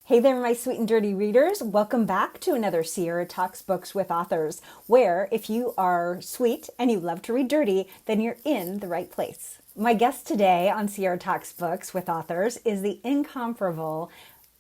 Hey there, my sweet and dirty readers. Welcome back to another Sierra Talks Books with Authors, where if you are sweet and you love to read dirty, then you're in the right place. My guest today on Sierra Talks Books with Authors is the incomparable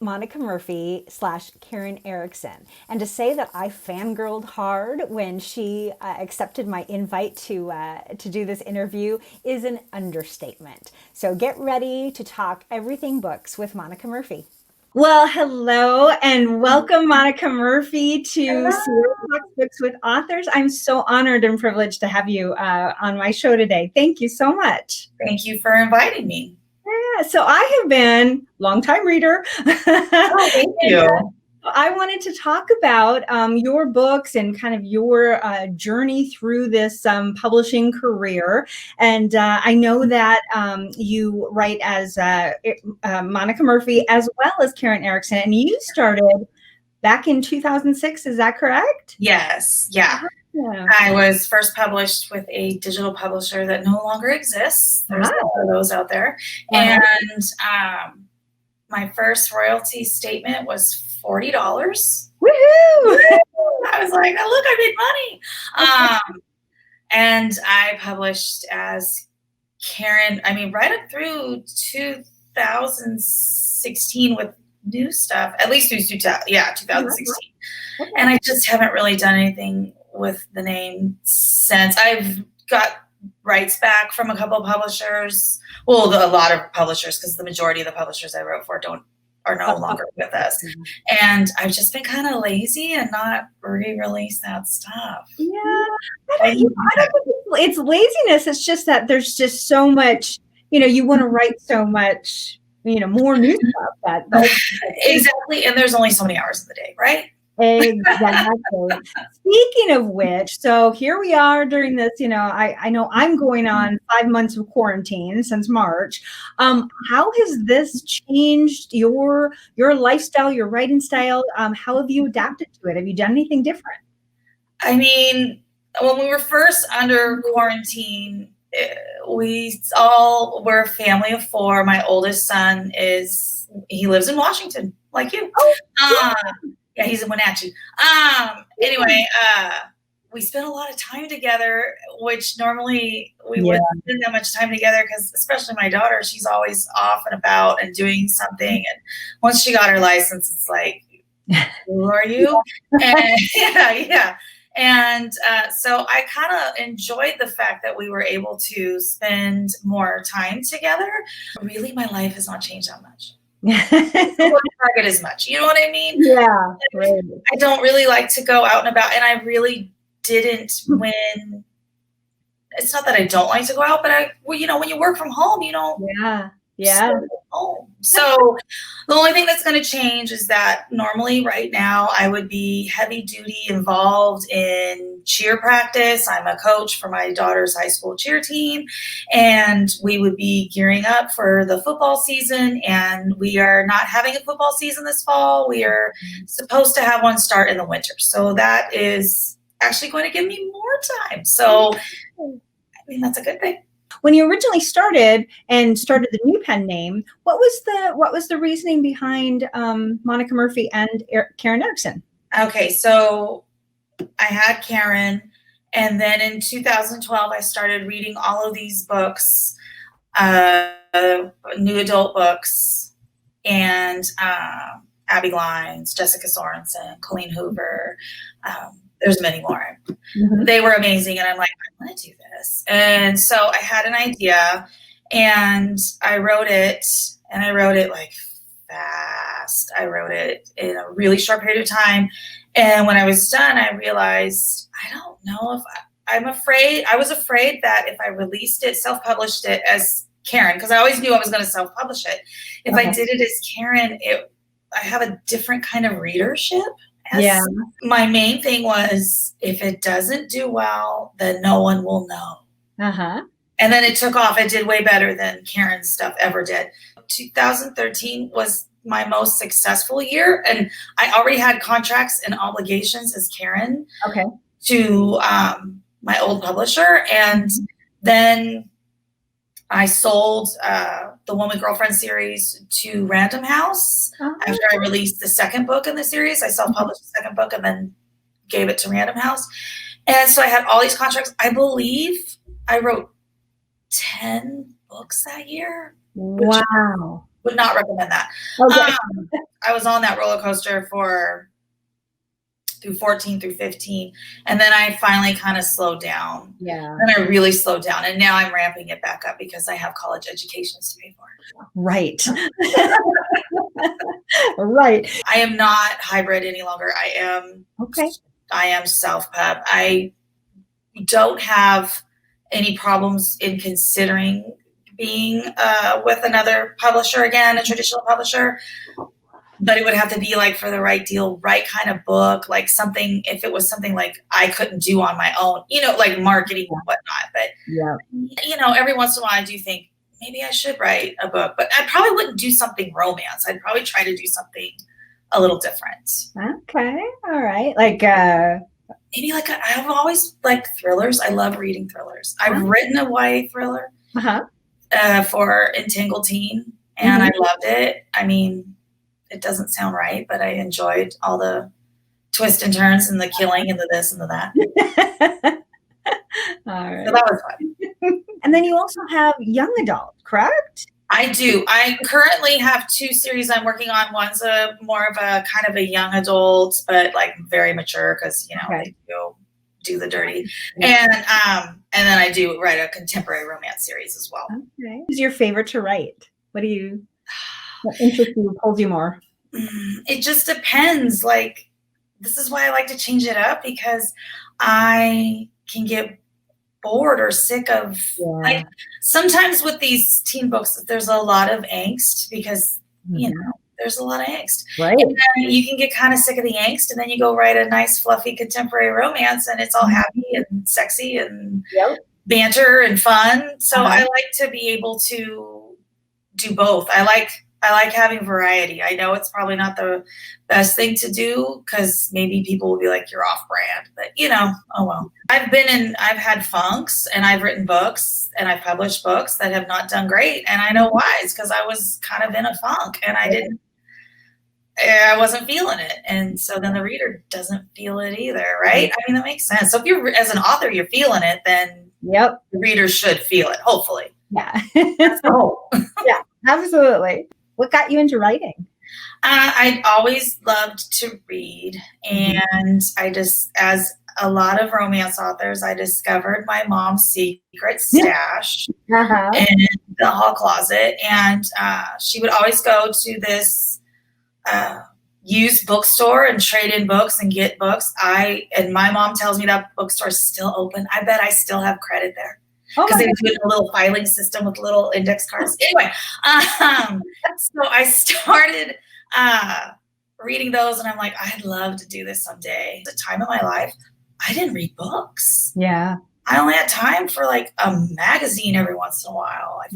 Monica Murphy / Karen Erickson. And to say that I fangirled hard when she accepted my invite to do this interview is an understatement. So get ready to talk everything books with Monica Murphy. Well, hello and welcome, Monica Murphy, to Sierra Talks Books with Authors. I'm so honored and privileged to have you on my show today. Thank you so much. Thank you for inviting me. Yeah, so I have been longtime reader. Oh, thank you. I wanted to talk about your books and kind of your journey through this publishing career. And I know that you write as Monica Murphy as well as Karen Erickson, and you started back in 2006. Is that correct? Yes. Yeah. I was first published with a digital publisher that no longer exists. There's those out there. And my first royalty statement was $40. Woohoo! I was like, oh, look, I made money. And I published as Karen, right up through 2016 with new stuff, at least through 2016. Okay. And I just haven't really done anything with the name since. I've got rights back from a couple of publishers. Well, a lot of publishers, because the majority of the publishers I wrote for are no longer with us. And I've just been kind of lazy and not re-release that stuff. Yeah. I don't think it's laziness. It's just that there's just so much, you want to write so much, more new stuff. Exactly. And there's only so many hours in the day, right? Exactly. Speaking of which, so here we are during this, I know I'm going on 5 months of quarantine since March. How has this changed your lifestyle, your writing style? How have you adapted to it? Have you done anything different? When we were first under quarantine, we all were a family of 4. My oldest son he lives in Washington, like you. Yeah, he's in Wenatchee. We spent a lot of time together, which normally we wouldn't spend that much time together because, especially my daughter, she's always off and about and doing something. And once she got her license, it's like, who are you? And And so I kind of enjoyed the fact that we were able to spend more time together. Really, my life has not changed that much. I don't target as much. You know what I mean? Yeah. Right. I don't really like to go out and about, and I really didn't when. It's not that I don't like to go out, but when you work from home, you don't. Yeah. Home. So the only thing that's going to change is that normally right now I would be heavy duty involved in cheer practice. I'm a coach for my daughter's high school cheer team, and we would be gearing up for the football season, and we are not having a football season this fall. We are supposed to have one start in the winter. So that is actually going to give me more time. So that's a good thing. When you originally started the new pen name, what was the reasoning behind Monica Murphy and Karen Erickson? Okay, so I had Karen, and then in 2012 I started reading all of these books, new adult books, and Abby Glines, Jessica Sorensen, Colleen Hoover. There's many more. Mm-hmm. They were amazing. And I'm like, I want to do this. And so I had an idea, and I wrote it like fast. I wrote it in a really short period of time. And when I was done, I realized, I don't know if I was afraid that if I released it, self-published it as Karen, because I always knew I was going to self-publish it. If I did it as Karen, I have a different kind of readership. Yeah. My main thing was, if it doesn't do well, then no one will know. And then it took off. It did way better than Karen's stuff ever did. 2013 was my most successful year, and I already had contracts and obligations as Karen to my old publisher. And then I sold the Woman Girlfriend series to Random House. After I released the second book in the series. I self-published the second book and then gave it to Random House. And so I had all these contracts. I believe I wrote 10 books that year. Wow. Would not recommend that. Okay. I was on that roller coaster through 14 through 15. And then I finally kind of slowed down. Yeah. And I really slowed down. And now I'm ramping it back up because I have college educations to pay for. Right. Right. I am not hybrid any longer. I am self-pub. I don't have any problems in considering being with another publisher again, a traditional publisher. But it would have to be like for the right deal, right kind of book, like something, if it was something like I couldn't do on my own, like marketing and whatnot. But, every once in a while I do think maybe I should write a book, but I probably wouldn't do something romance. I'd probably try to do something a little different. Okay. All right. Like, maybe like I've always liked thrillers. I love reading thrillers. I've written a YA thriller for Entangled Teen, and I loved it. I mean, it doesn't sound right, but I enjoyed all the twists and turns and the killing and the this and the that. All right. So that was fun. And then you also have young adult, correct? I do. I currently have 2 series I'm working on. One's more of a kind of a young adult, but like very mature because, they do the dirty. And then I do write a contemporary romance series as well. Okay. Who's your favorite to write? What interests you, pulls you more? It just depends. Like, this is why I like to change it up because I can get bored or sick of like sometimes with these teen books there's a lot of angst because there's a lot of angst, right? And then you can get kind of sick of the angst and then you go write a nice fluffy contemporary romance and it's all happy and sexy and banter and fun. So I like to be able to do both. I like having variety. I know it's probably not the best thing to do because maybe people will be like, you're off brand, but oh well. I've had funks and I've written books and I've published books that have not done great. And I know why. It's because I was kind of in a funk and I wasn't feeling it. And so then the reader doesn't feel it either, right? I mean, that makes sense. So if you're, as an author, you're feeling it, then the reader should feel it, hopefully. Yeah. That's the hope. Yeah, absolutely. What got you into writing? I'd always loved to read. And as a lot of romance authors, I discovered my mom's secret stash in the hall closet. And she would always go to this used bookstore and trade in books and get books. And my mom tells me that bookstore is still open. I bet I still have credit there. Because they do a little filing system with little index cards. Anyway, so I started reading those, and I'm like, I'd love to do this someday. At the time of my life, I didn't read books. Yeah. I only had time for like a magazine every once in a while. I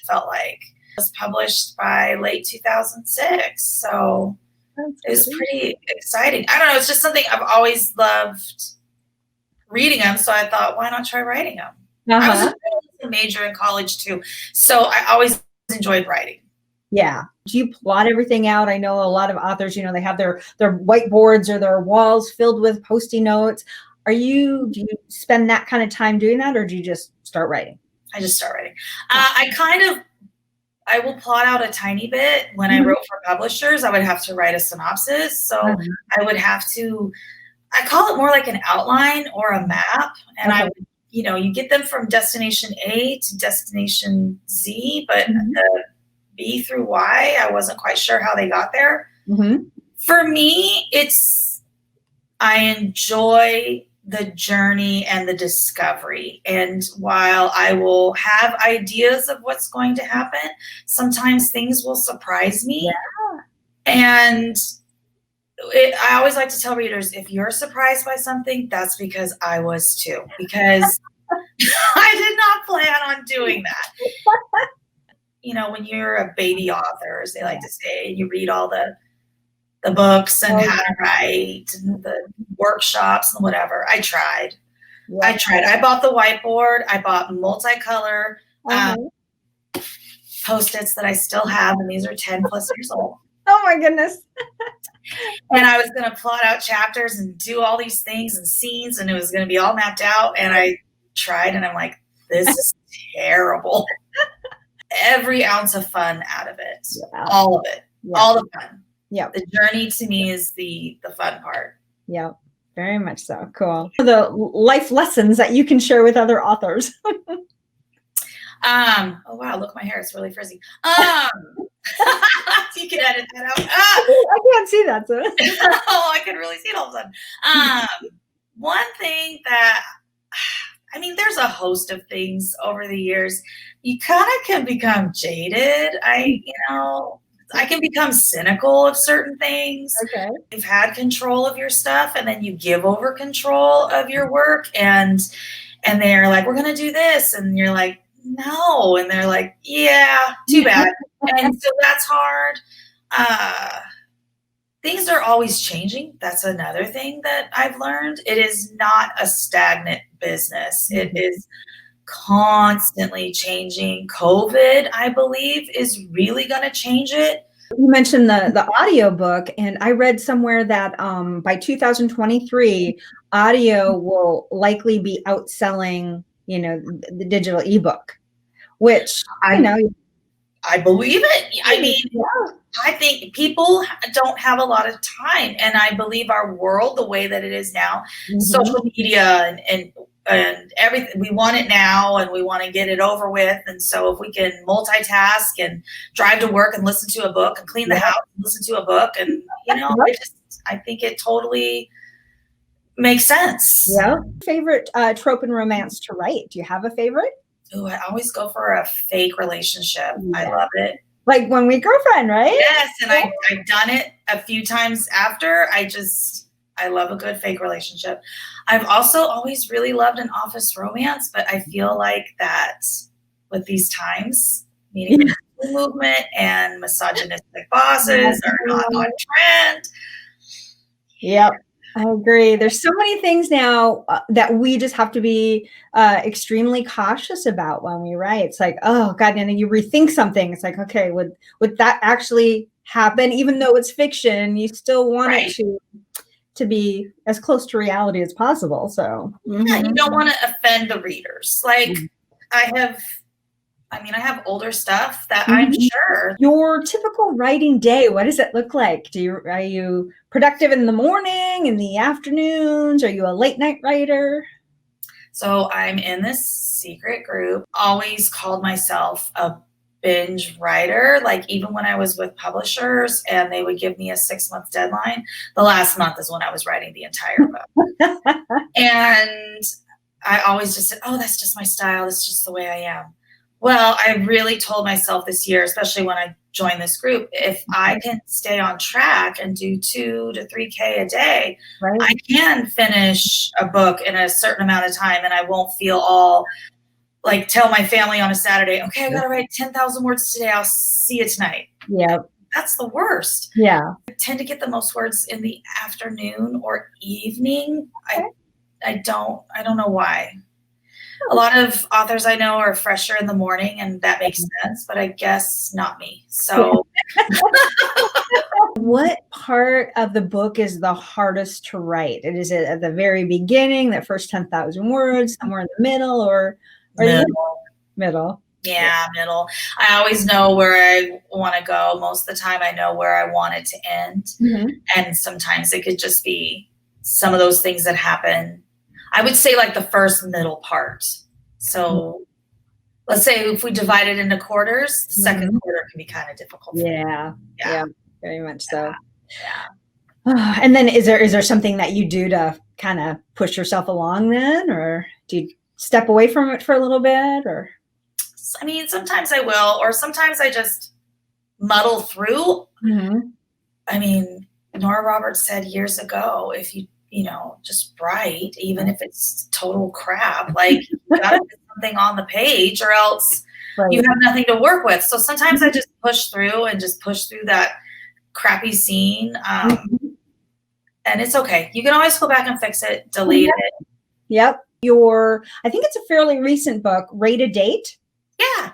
felt like it was published by late 2006. So it was pretty exciting. I don't know. It's just something I've always loved reading them. So I thought, why not try writing them? I was a major in college too. So I always enjoyed writing. Yeah. Do you plot everything out? I know a lot of authors, they have their whiteboards or their walls filled with Post-it notes. Do you spend that kind of time doing that, or do you just start writing? I just start writing. I will plot out a tiny bit. When I wrote for publishers, I would have to write a synopsis. So I would have to, I call it more like an outline or a map. And I would, you get them from destination A to destination Z, but the B through Y, I wasn't quite sure how they got there. For me, I enjoy the journey and the discovery. And while I will have ideas of what's going to happen, sometimes things will surprise me. And I always like to tell readers, if you're surprised by something, that's because I was too, because I did not plan on doing that. When you're a baby author, as they like to say, you read all the books and how to write and the workshops and whatever. I tried. I bought the whiteboard. I bought multicolor Post-its that I still have, and these are 10 plus years old. Oh my goodness. And I was going to plot out chapters and do all these things and scenes, and it was going to be all mapped out. And I tried, and I'm like, this is terrible. Every ounce of fun out of it. Yeah. All of it. Yeah. All the fun. Yeah. The journey to me is the fun part. Yeah. Very much so. Cool. The life lessons that you can share with other authors. Oh wow, look, my hair is really frizzy. You can edit that out. I can't see that. So. Oh, I can really see it all of a sudden. One thing that, I mean, there's a host of things over the years. You kind of can become jaded. I can become cynical of certain things. Okay. You've had control of your stuff, and then you give over control of your work, and they're like, we're going to do this. And you're like, no. And they're like, yeah, too bad. And so that's hard. Things are always changing. That's another thing that I've learned. It is not a stagnant business. It is constantly changing. COVID, I believe, is really going to change it. You mentioned the audio book, and I read somewhere that by 2023, audio will likely be outselling, the digital ebook, which I believe it. I mean, yeah. I think people don't have a lot of time, and I believe our world, the way that it is now, social media and everything, we want it now, and we want to get it over with. And so if we can multitask and drive to work and listen to a book and clean the house and listen to a book, and I think it totally makes sense. Yeah. Favorite trope in romance to write? Do you have a favorite? Oh, I always go for a fake relationship. Yeah. I love it. Like One Week Girlfriend, right? Yes, and I've done it a few times after. I love a good fake relationship. I've also always really loved an office romance, but I feel like that with these times, meaning the movement and misogynistic bosses are not on trend. Yep. I agree. There's so many things now that we just have to be extremely cautious about when we write. It's like, oh God, and then you rethink something. It's like, okay, would that actually happen? Even though it's fiction, you still want it to be as close to reality as possible. So yeah, you don't want to offend the readers. Like I have older stuff that I'm sure. Your typical writing day, what does it look like? Are you productive in the morning, in the afternoons? Are you a late night writer? So I'm in this secret group, always called myself a binge writer. Like even when I was with publishers and they would give me a 6-month deadline, the last month is when I was writing the entire book. And I always just said, oh, that's just my style. That's just the way I am. Well, I really told myself this year, especially when I joined this group, if I can stay on track and do 2 to 3K a day, I can finish a book in a certain amount of time, and I won't feel all like tell my family on a Saturday, okay, I got to write 10,000 words today. I'll see you tonight. Yeah. That's the worst. Yeah. I tend to get the most words in the afternoon or evening. Okay. I don't know why. A lot of authors I know are fresher in the morning, and that makes sense, but I guess not me. So what part of the book is the hardest to write? And is it at the very beginning, that first 10,000 words, somewhere in the middle, or middle? Yeah, middle. I always know where I want to go. Most of the time I know where I want it to end. And sometimes it could just be some of those things that happen. I would say like the first middle part. So let's say if we divide it into quarters, the second quarter can be kind of difficult. Yeah, very much so. Yeah. And then is there something that you do to kind of push yourself along then, or do you step away from it for a little bit? Or I mean, sometimes I will, or sometimes I just muddle through. I mean, Nora Roberts said years ago, if you just write, even if it's total crap, like you gotta put something on the page or else you have nothing to work with. So sometimes I just push through that crappy scene. And it's okay. You can always go back and fix it, delete it. Yep. I think it's a fairly recent book, Rate a Date. Yeah.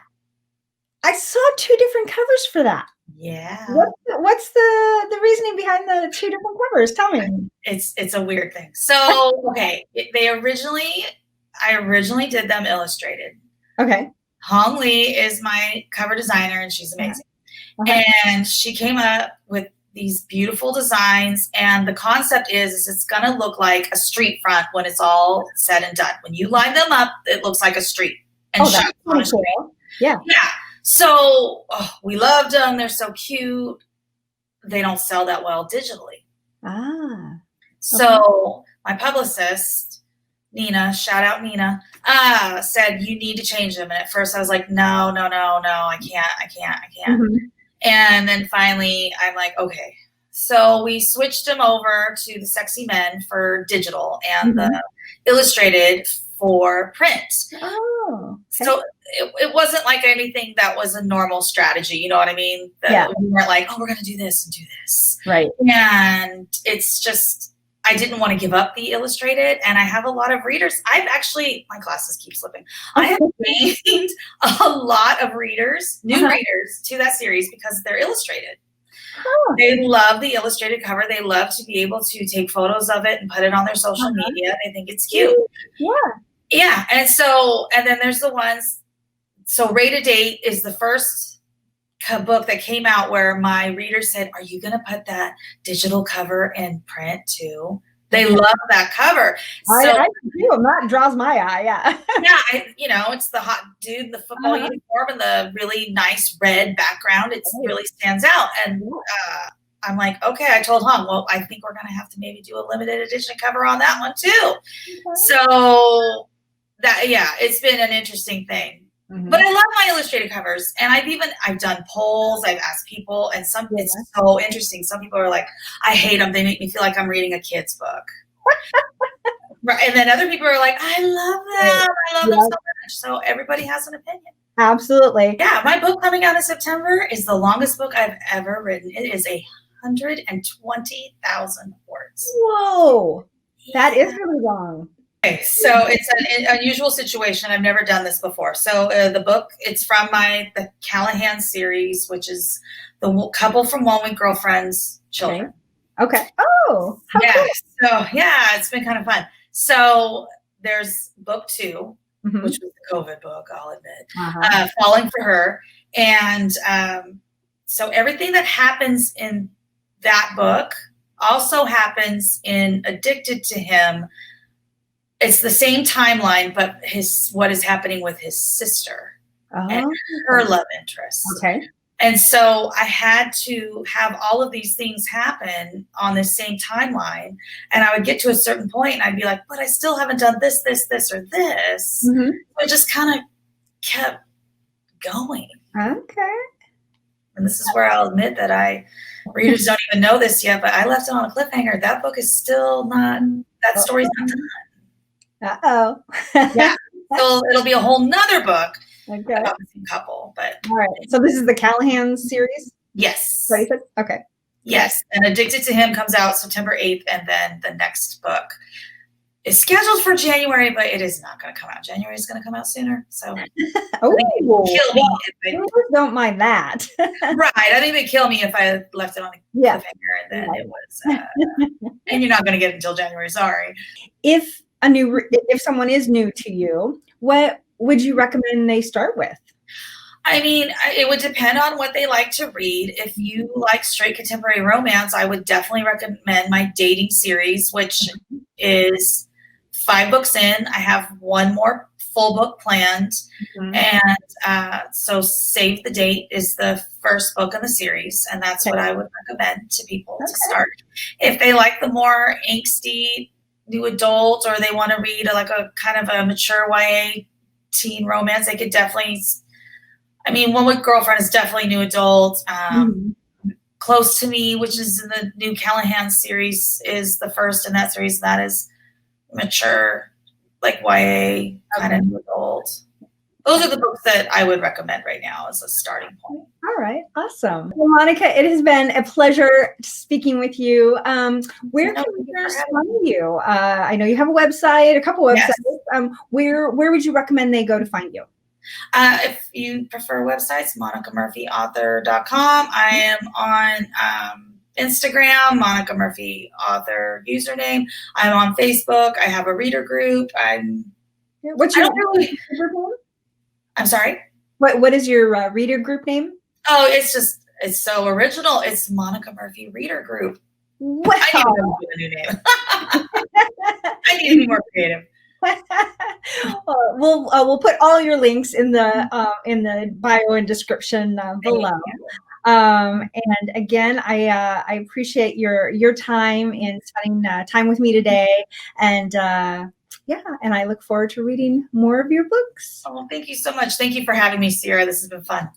I saw two different covers for that. Yeah. What's the reasoning behind the two different covers? Tell me. It's a weird thing. So, okay, I originally did them illustrated. Okay. Hong Lee is my cover designer, and she's amazing. Uh-huh. And she came up with these beautiful designs, and the concept is it's going to look like a street front when it's all said and done. When you line them up, it looks like a street. And that's really cool. Yeah. Yeah. So we loved them. They're so cute. They don't sell that well digitally. Ah. So my publicist, Nina, shout out Nina, said, you need to change them. And at first I was like, no, I can't. Mm-hmm. And then finally I'm like, okay. So we switched them over to the Sexy Men for digital and the illustrated for print. Oh. Okay. So it wasn't like anything that was a normal strategy. You know what I mean? We weren't like, oh, we're going to do this and do this. Right. And it's just, I didn't want to give up the illustrated, and I have a lot of readers. My glasses keep slipping. I have gained a lot of readers, new readers to that series because they're illustrated. Oh. They love the illustrated cover. They love to be able to take photos of it and put it on their social media. They think it's cute. Yeah. Yeah. And then there's the ones. So Rate a Date is the first book that came out where my readers said, are you going to put that digital cover in print too? They love that cover. I do. That draws my eye. Yeah. Yeah. It's the hot dude in the football uniform and the really nice red background. It really stands out. And I'm like, okay, I told Hung, well, I think we're going to have to maybe do a limited edition cover on that one too. Okay. So it's been an interesting thing. Mm-hmm. But I love my illustrated covers, and I've done polls, I've asked people, and it's so interesting. Some people are like, I hate them. They make me feel like I'm reading a kid's book. Right. And then other people are like, I love them. I love them so much. So everybody has an opinion. Absolutely. Yeah. My book coming out in September is the longest book I've ever written. It is 120,000 words. Whoa. Yeah. That is really long. Okay, so it's an unusual situation. I've never done this before. So the book, it's from the Callahan series, which is the couple from 1 Week Girlfriend's children. Okay. Oh, how cool. So it's been kind of fun. So there's book 2, which was the COVID book, I'll admit, Falling for Her. And so everything that happens in that book also happens in Addicted to Him. It's the same timeline, but what is happening with his sister and her love interest. Okay. And so I had to have all of these things happen on the same timeline. And I would get to a certain point and I'd be like, but I still haven't done this, or this. Mm-hmm. So it just kind of kept going. Okay. And this is where I'll admit that readers don't even know this yet, but I left it on a cliffhanger. That book is still not, that story's not done. Uh-oh. Yeah. So it'll be a whole nother book about the same couple. But all right. So this is the Callahan series? Yes. Okay. Yes. And Addicted to Him comes out September 8th, and then the next book is scheduled for January, but it is not going to come out. January is going to come out sooner. So kill me don't mind that. Right. I think they'd kill me if I left it on a cliffhanger and then it was and you're not going to get it until January. Sorry. If someone is new to you, what would you recommend they start with? I mean, it would depend on what they like to read. If you like straight contemporary romance, I would definitely recommend my dating series, which is 5 books in. I have 1 more full book planned. And so Save the Date is the first book in the series. And that's what I would recommend to people to start. If they like the more angsty new adult, or they want to read a kind of a mature YA teen romance, they could definitely, 1 Week Girlfriend is definitely new adult. Close to Me, which is in the new Callahan series, is the first in that series. That is mature, YA kind of new adult. Those are the books that I would recommend right now as a starting point. All right. Awesome. Well, Monica, it has been a pleasure speaking with you. Where can readers find you? I know you have a website, a couple websites. Where would you recommend they go to find you? If you prefer websites, monicamurphyauthor.com. I am on Instagram, Monica Murphy author username. I'm on Facebook. I have a reader group. What's your group name? I'm sorry? What is your reader group name? Oh, it's so original. It's Monica Murphy Reader Group. Wow. I need to come up with a new name. I need to be more creative. We'll put all your links in the bio and description below. And again, I appreciate your time in spending time with me today, and and I look forward to reading more of your books. Oh, thank you so much. Thank you for having me, Sierra. This has been fun.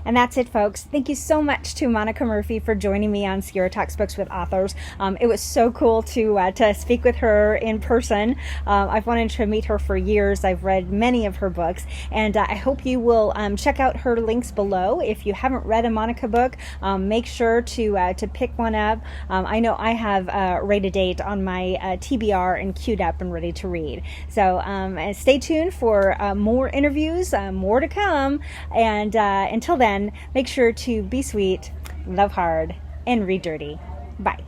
And that's it, folks. Thank you so much to Monica Murphy for joining me on Sierra Talks Books with Authors. It was so cool to speak with her in person. I've wanted to meet her for years. I've read many of her books, and I hope you will check out her links below. If you haven't read a Monica book, make sure to pick one up. I know I have Rate a Date on my TBR and queued up and ready to read. So stay tuned for more interviews, more to come, and until then, make sure to be sweet, love hard, and read dirty. Bye.